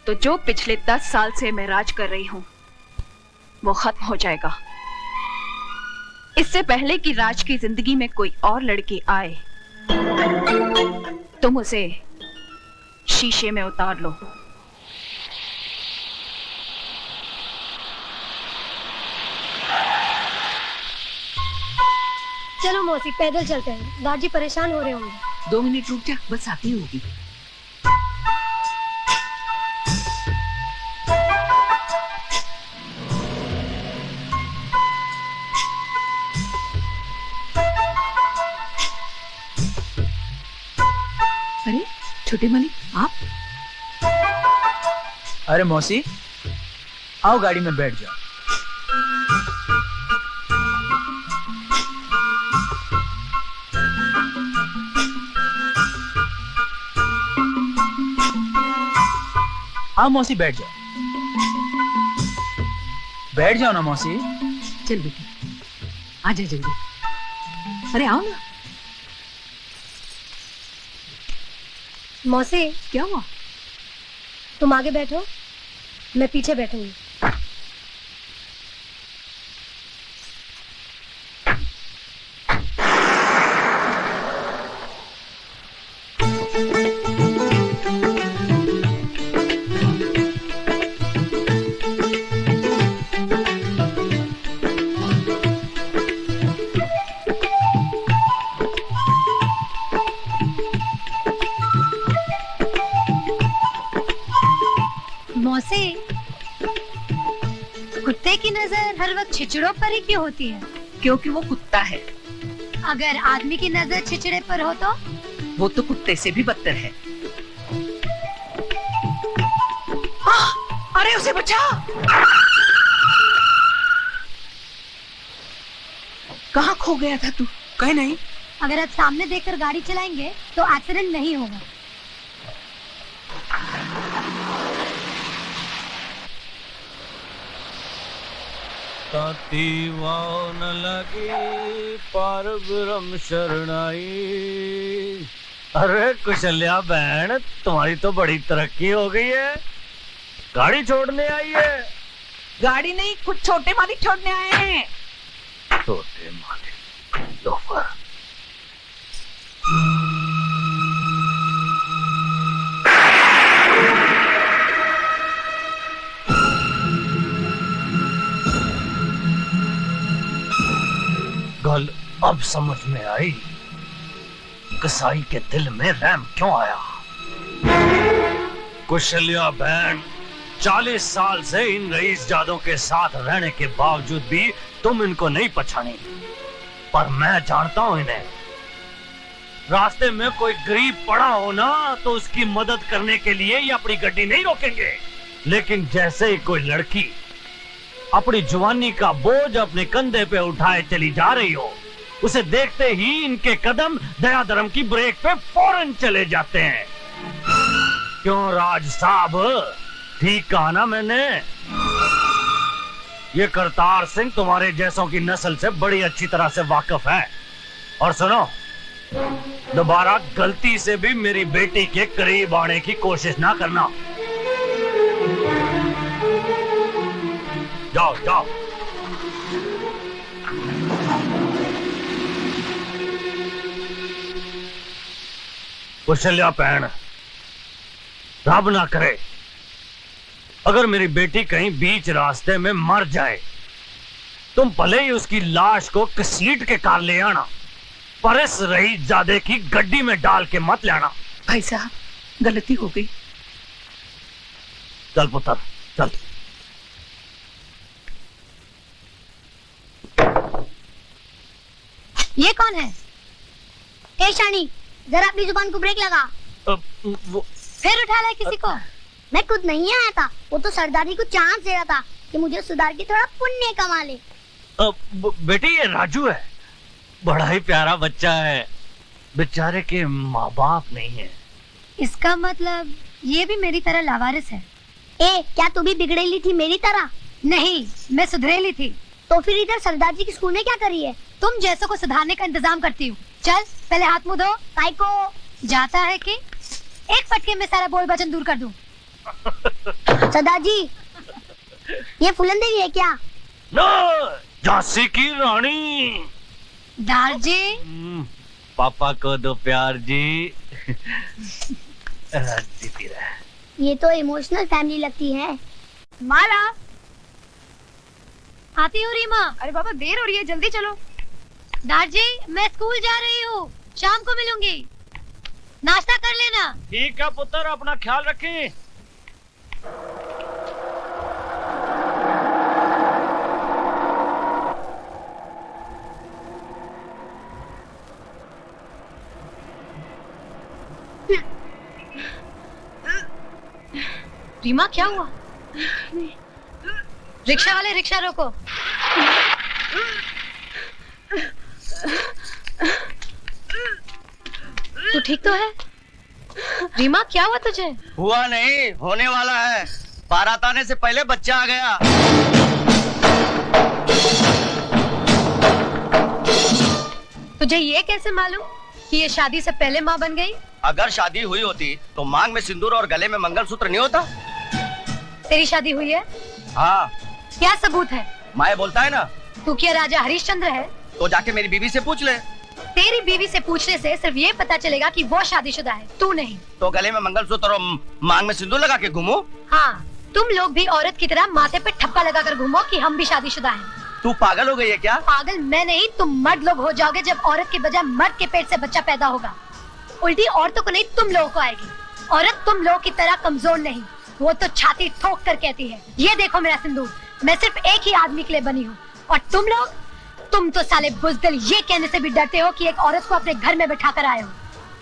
तो जो पिछले 10 साल से मैं राज कर रही हूं वो खत्म हो जाएगा। इससे पहले कि राज की जिंदगी में कोई और लड़की आए, तुम उसे शीशे में उतार लो। चलो मौसी, पैदल चलते हैं, दादी परेशान हो रहे होंगे। 2 मिनट रुक जा, बस आती होगी। अरे छोटे मालिक, आप? अरे मौसी, आओ गाड़ी में बैठ जाओ। आओ मौसी, बैठ जाओ। बैठ जाओ ना मौसी। चल बेटी, आजा जल्दी। अरे आओ ना। मौसी, क्या हुआ? तुम आगे बैठो, मैं पीछे बैठूंगी। मौसी, कुत्ते की नजर हर वक्त छिचड़ों पर ही क्यों होती है? क्योंकि वो कुत्ता है। अगर आदमी की नजर छिचड़े पर हो तो? वो तो कुत्ते से भी बदतर है। अरे उसे बचा। कहाँ खो गया था तू? कहीं नहीं। अगर आप सामने देखकर गाड़ी चलाएंगे तो एक्सीडेंट नहीं होगा। ताती वाव न लगी पार ब्रह्म शरणाई। अरे कुशल्या बहन, तुम्हारी तो बड़ी तरक्की हो गई है, गाड़ी छोड़ने आई है। गाड़ी नहीं, कुछ छोटे मालिक छोड़ने आए हैं। छोटे मालिक लोफर। गल अब समझ में आई, कसाई के दिल में रहम क्यों आया। कुशल्या बहन, 40 साल से इन रईस जादों के साथ रहने के बावजूद भी तुम इनको नहीं पहचानी, पर मैं जानता हूं इन्हें। रास्ते में कोई गरीब पड़ा हो ना तो उसकी मदद करने के लिए ये अपनी गड्डी नहीं रोकेंगे, लेकिन जैसे ही कोई लड़की अपनी जवानी का बोझ अपने कंधे पे उठाए चली जा रही हो, उसे देखते ही इनके कदम दया धर्म की ब्रेक पे फौरन चले जाते हैं। क्यों राज साहब, ठीक कहा ना मैंने? ये करतार सिंह तुम्हारे जैसों की नस्ल से बड़ी अच्छी तरह से वाकिफ है। और सुनो, दोबारा गलती से भी मेरी बेटी के करीब आने की कोशिश ना करना। जाओ जाओ। कुशल्या बहन, रब ना करे अगर मेरी बेटी कहीं बीच रास्ते में मर जाए, तुम भले ही उसकी लाश को घसीट के कार ले आना, पर इस रईसजादे की गड्डी में डाल के मत लाना। भाई साहब, गलती हो गई। चल पुत्र चल। ये कौन है? ए शानी, जरा अपनी जुबान को ब्रेक लगा। फिर उठा लाया किसी को? मैं खुद नहीं आया था, वो तो सरदारी को चांस दे रहा था कि मुझे सुधार के थोड़ा पुण्य कमा ले। बेटी ये राजू है, बड़ा ही प्यारा बच्चा है, बेचारे के माँ बाप नहीं है। इसका मतलब ये भी मेरी तरह लावारिस है। ए, क्या तू भी बिगड़ेली थी मेरी तरह? नहीं, मैं सुधरेली थी। तो फिर इधर सरदार जी की स्कूल में क्या करी है? तुम जैसों को सुधारने का इंतजाम करती हूँ। चल पहले हाथ मुंह धो। काय को जाता है कि एक फटके में सारा बोल वचन दूर कर दूं। सरदार जी, ये फूलन देवी है क्या? नो, झांसी की रानी। दार जी, पापा को दो प्यार जी। जीती रहे। ये तो इमोशनल फैमिली लगती है। माला, आती हूँ रीमा। अरे बाबा देर हो रही है, जल्दी चलो। दार जी, मैं स्कूल जा रही हूँ, शाम को मिलूंगी, नाश्ता कर लेना। ठीक है पुत्र, अपना ख्याल रखें। रीमा, क्या हुआ? रिक्शा वाले, रिक्शा रोको। तू ठीक तो है? रीमा, क्या हुआ तुझे? हुआ नहीं, होने वाला है। बारात आने से पहले बच्चा आ गया। तुझे ये कैसे मालूम कि ये शादी से पहले माँ बन गई? अगर शादी हुई होती तो मांग में सिंदूर और गले में मंगलसूत्र नहीं होता। तेरी शादी हुई है? हाँ। क्या सबूत है? माए बोलता है ना। तू क्या राजा हरिश्चंद्र है? तो जाके मेरी बीवी से पूछ ले। तेरी बीवी से पूछने से सिर्फ ये पता चलेगा कि वो शादीशुदा है, तू नहीं। तो गले में मंगलसूत्र और मांग में सिंदूर लगा के घूमो। हाँ, तुम लोग भी औरत की तरह माथे पे ठप्पा लगा कर घूमो कि हम भी शादीशुदा हैं। तू पागल हो गई है क्या? पागल मैं नहीं, तुम मर्द लोग हो जाओगे जब औरत के बजाय मर्द के पेट से बच्चा पैदा होगा। उल्टी औरतों को नहीं, तुम लोगों को आएगी। औरत तुम लोगों की तरह कमजोर नहीं, वो तो छाती ठोक कर कहती है, ये देखो मेरा सिंदूर, मैं सिर्फ एक ही आदमी के लिए बनी हूँ। और तुम तो साले बुज़दिल ये कहने से भी डरते हो कि एक औरत को अपने घर में बिठा कर आए हो।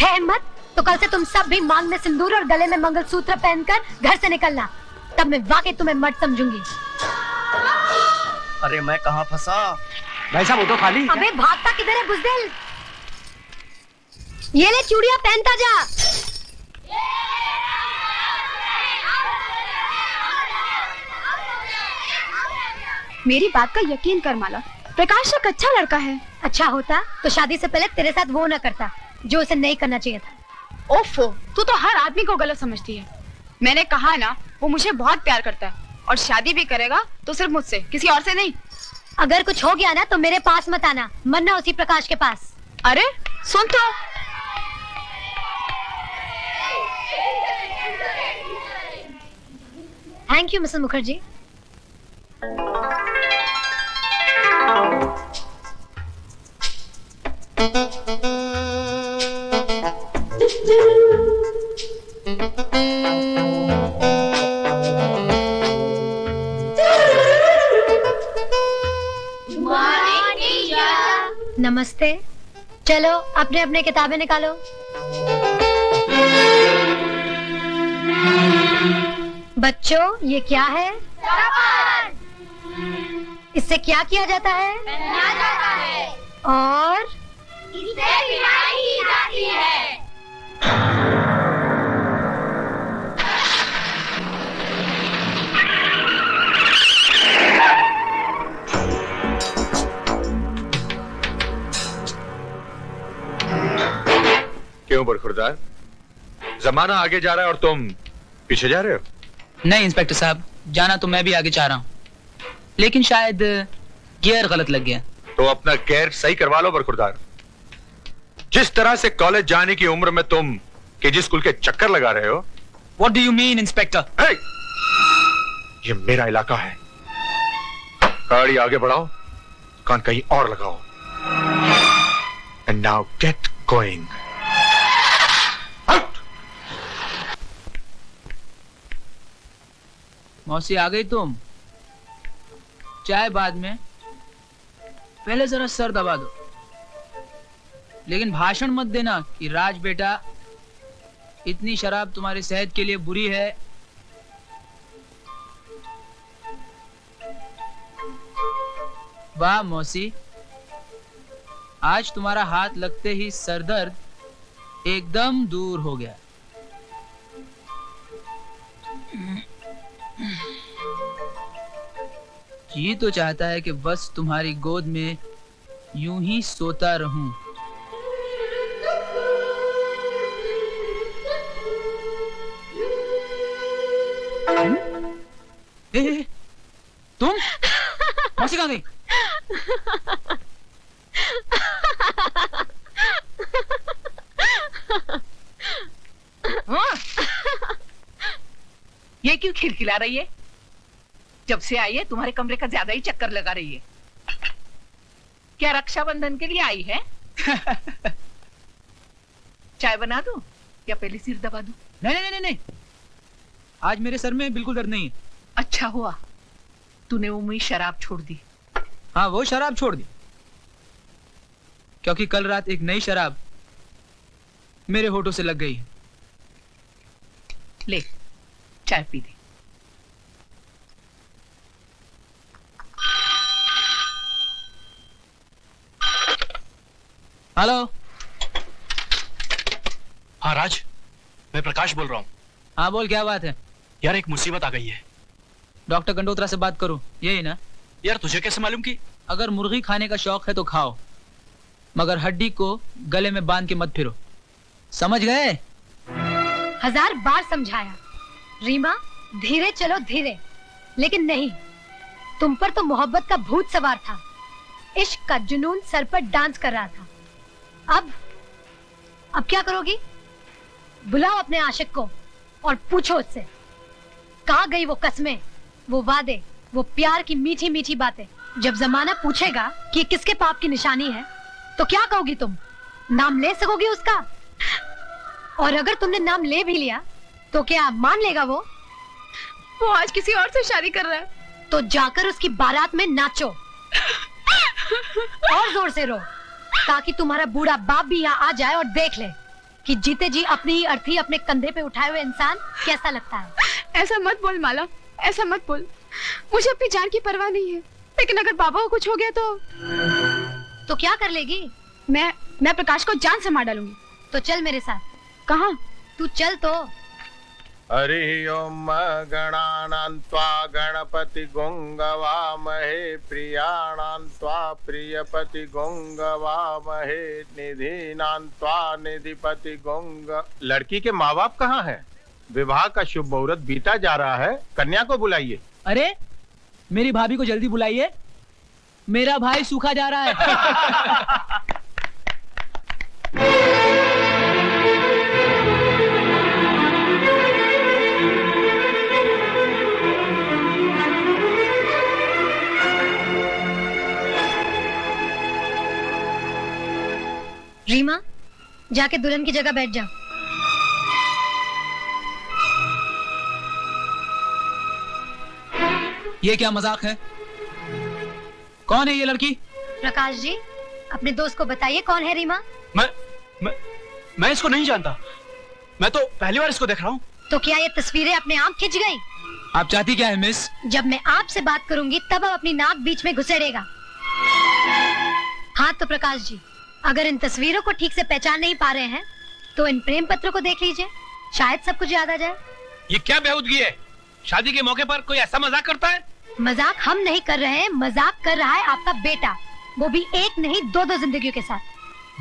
है हिम्मत तो कल से तुम सब भी मांग में सिंदूर और गले में मंगलसूत्र पहनकर घर से निकलना, तब मैं वाकई तुम्हें मर्द समझूंगी। अरे मैं कहाँ फंसा? भाई साहब, वो तो खाली है। अबे भागता किधर है बुज़दिल? ये ले चूड़ियां पहनता जा। मेरी बात का यकीन कर माला, प्रकाश एक अच्छा लड़का है। अच्छा होता तो शादी से पहले तेरे साथ वो न करता जो उसे नहीं करना चाहिए था। ओफो, तू तो हर आदमी को गलत समझती है। मैंने कहा ना, वो मुझे बहुत प्यार करता है और शादी भी करेगा तो सिर्फ मुझसे, किसी और से नहीं। अगर कुछ हो गया ना तो मेरे पास मत आना, मरना उसी प्रकाश के पास। अरे सुन तो, थैंक यू मिसेस मुखर्जी। नमस्ते। चलो अपने अपने किताबें निकालो। बच्चों, ये क्या है? इससे क्या किया जाता है? पहना जाता है। और इसे पिटाई की जाती है। क्यों बरखुरदार, जमाना आगे जा रहा है और तुम पीछे जा रहे हो? नहीं इंस्पेक्टर साहब, जाना तो मैं भी आगे चाह रहा हूँ, लेकिन शायद गियर गलत लग गया। तो अपना गियर सही करवा लो बरखुरदार। जिस तरह से कॉलेज जाने की उम्र में तुम केजी स्कूल के चक्कर लगा रहे हो। What do you mean, inspector? hey! ये मेरा इलाका है। गाड़ी आगे बढ़ाओ, कान कहीं और लगाओ। And now get going. मौसी आ गई तुम? चाय बाद में, पहले जरा सर दबा दो। लेकिन भाषण मत देना कि राज बेटा इतनी शराब तुम्हारी सेहत के लिए बुरी है। वाह मौसी, आज तुम्हारा हाथ लगते ही सरदर्द एकदम दूर हो गया। जी तो चाहता है कि बस तुम्हारी गोद में यूं ही सोता रहूं। ए, तुम मौसी कहाँ गई? ये क्यों खिलखिला रही है? जब से आई है तुम्हारे कमरे का ज्यादा ही चक्कर लगा रही है। क्या रक्षाबंधन के लिए आई है? चाय बना दूं या पहले सिर दबा दूं? नहीं, आज मेरे सर में बिल्कुल दर्द नहीं है। अच्छा हुआ तूने उम्मीद शराब छोड़ दी। हाँ, वो शराब छोड़ दी, क्योंकि कल रात एक नई शराब मेरे होठों से लग गई। ले चाय पी दे। हेलो। हाँ राज, मैं प्रकाश बोल रहा हूँ। हाँ बोल, क्या बात है? यार एक मुसीबत आ गई है। डॉक्टर कंडोत्रा से बात करूं, यही ना? यार तुझे कैसे मालूम कि? अगर मुर्गी खाने का शौक है तो खाओ, मगर हड्डी को गले में बांध के मत फिरो, समझ गए? 1000 बार समझाया रीमा, धीरे चलो धीरे, लेकिन नहीं, तुम पर तो मोहब्बत का भूत सवार था। इश्क का जुनून सर पर डांस कर रहा था। अब क्या करोगी? बुलाओ अपने आशिक को और पूछो उससे, कहाँ गई वो कस्में, वो वादे, वो प्यार की मीठी मीठी बातें। जब जमाना पूछेगा कि किसके पाप की निशानी है, तो क्या कहोगी तुम? नाम ले सकोगी उसका? और अगर तुमने नाम ले भी लिया तो क्या मान लेगा वो? वो आज किसी और से शादी कर रहा है। तो जाकर उसकी बारात में नाचो और जोर से रो, ताकि तुम्हारा बूढ़ा बाप भी यहाँ आ जाए और देख ले कि जीते जी अपनी ही अर्थी अपने कंधे पे उठाए हुए इंसान कैसा लगता है। ऐसा मत बोल माला, ऐसा मत बोल। मुझे अपनी जान की परवाह नहीं है, लेकिन अगर बाबा को कुछ हो गया तो क्या कर लेगी? मैं प्रकाश को जान से मार डालूंगी। तो चल मेरे साथ। कहाँ? तू चल तो। हरि ओम गणानान्त्वा गणपति गोंगवामहे प्रियाणान्त्वा प्रियपति गोंगवामहे निधीनान्त्वा निधिपति गोंग। लड़की के माँ बाप कहाँ हैं? विवाह का शुभ मुहूर्त बीता जा रहा है, कन्या को बुलाइए। अरे मेरी भाभी को जल्दी बुलाइए, मेरा भाई सूखा जा रहा है। रीमा, जाके दुल्हन की जगह बैठ जा। ये क्या मजाक है? कौन है ये लड़की? प्रकाश जी, अपने दोस्त को बताइए कौन है रीमा। मैं इसको नहीं जानता, मैं तो पहली बार इसको देख रहा हूँ। तो क्या ये तस्वीरें अपने आप खिंच गई? आप चाहती क्या है मिस? जब मैं आपसे बात करूंगी तब आप अपनी नाक बीच में घुसेड़ेगा। हाँ तो प्रकाश जी, अगर इन तस्वीरों को ठीक से पहचान नहीं पा रहे हैं तो इन प्रेम पत्रों को देख लीजिए, शायद सब कुछ याद आ जाए। ये क्या बेहूदगी है? शादी के मौके पर कोई ऐसा मजाक करता है? मजाक हम नहीं कर रहे हैं, मजाक कर रहा है आपका बेटा, वो भी एक नहीं 2 जिंदगियों के साथ।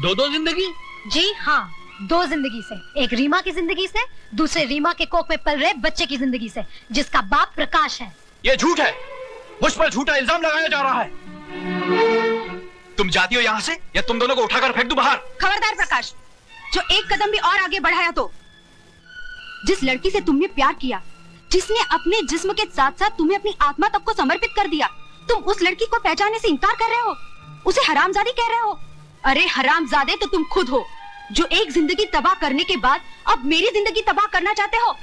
2 जिंदगी? जी हाँ, 2 जिंदगी से। एक रीमा की जिंदगी से, दूसरे रीमा के कोख में पल रहे बच्चे की जिंदगी से, जिसका बाप प्रकाश है। ये झूठ है, मुझ पर झूठा इल्जाम लगाया जा रहा है। तुम जाती हो यहाँ से या तुम दोनों को उठाकर फेंक दूं बाहर। खबरदार प्रकाश, जो एक कदम भी और आगे बढ़ाया तो। जिस लड़की से तुमने प्यार किया, जिसने अपने जिस्म के साथ साथ तुम्हें अपनी आत्मा तक को समर्पित कर दिया, तुम उस लड़की को पहचानने से इनकार कर रहे हो, उसे हरामजादी कह रहे हो। अरे हरामजादे तो तुम खुद हो, जो एक जिंदगी तबाह करने के बाद अब मेरी जिंदगी तबाह करना चाहते हो।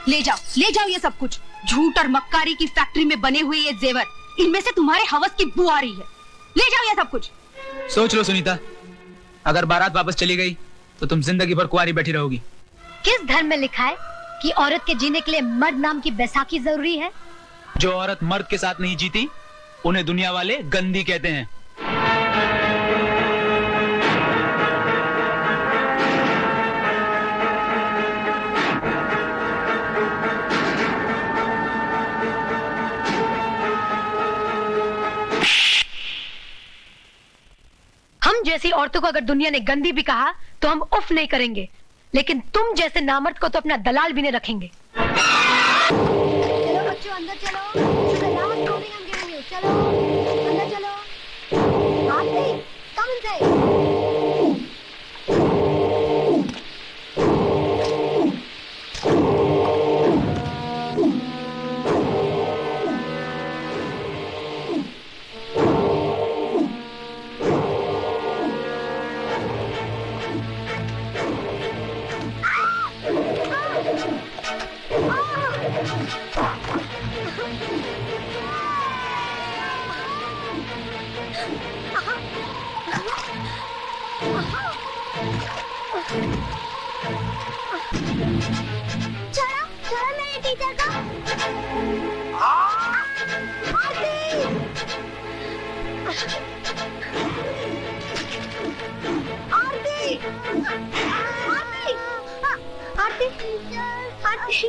ले जाओ ये सब कुछ। झूठ और मक्कारी की फैक्ट्री में बने हुए ये जेवर, इनमें से तुम्हारे हवस की बू आ रही है। ले जाओ ये सब कुछ। सोच लो सुनीता, अगर बारात वापस चली गई तो तुम जिंदगी भर कुंवारी बैठी रहोगी। किस धर्म में लिखा है कि औरत के जीने के लिए मर्द नाम की बैसाखी जरूरी है? जो औरत मर्द के साथ नहीं जीती उन्हें दुनिया वाले गंदी कहते हैं। हम जैसी औरतों को अगर दुनिया ने गंदी भी कहा तो हम उफ नहीं करेंगे, लेकिन तुम जैसे नामर्द को तो अपना दलाल भी नहीं रखेंगे। चलो छोड़ो छोड़ो मेरे टीचर को। आरती आरती आरती आरती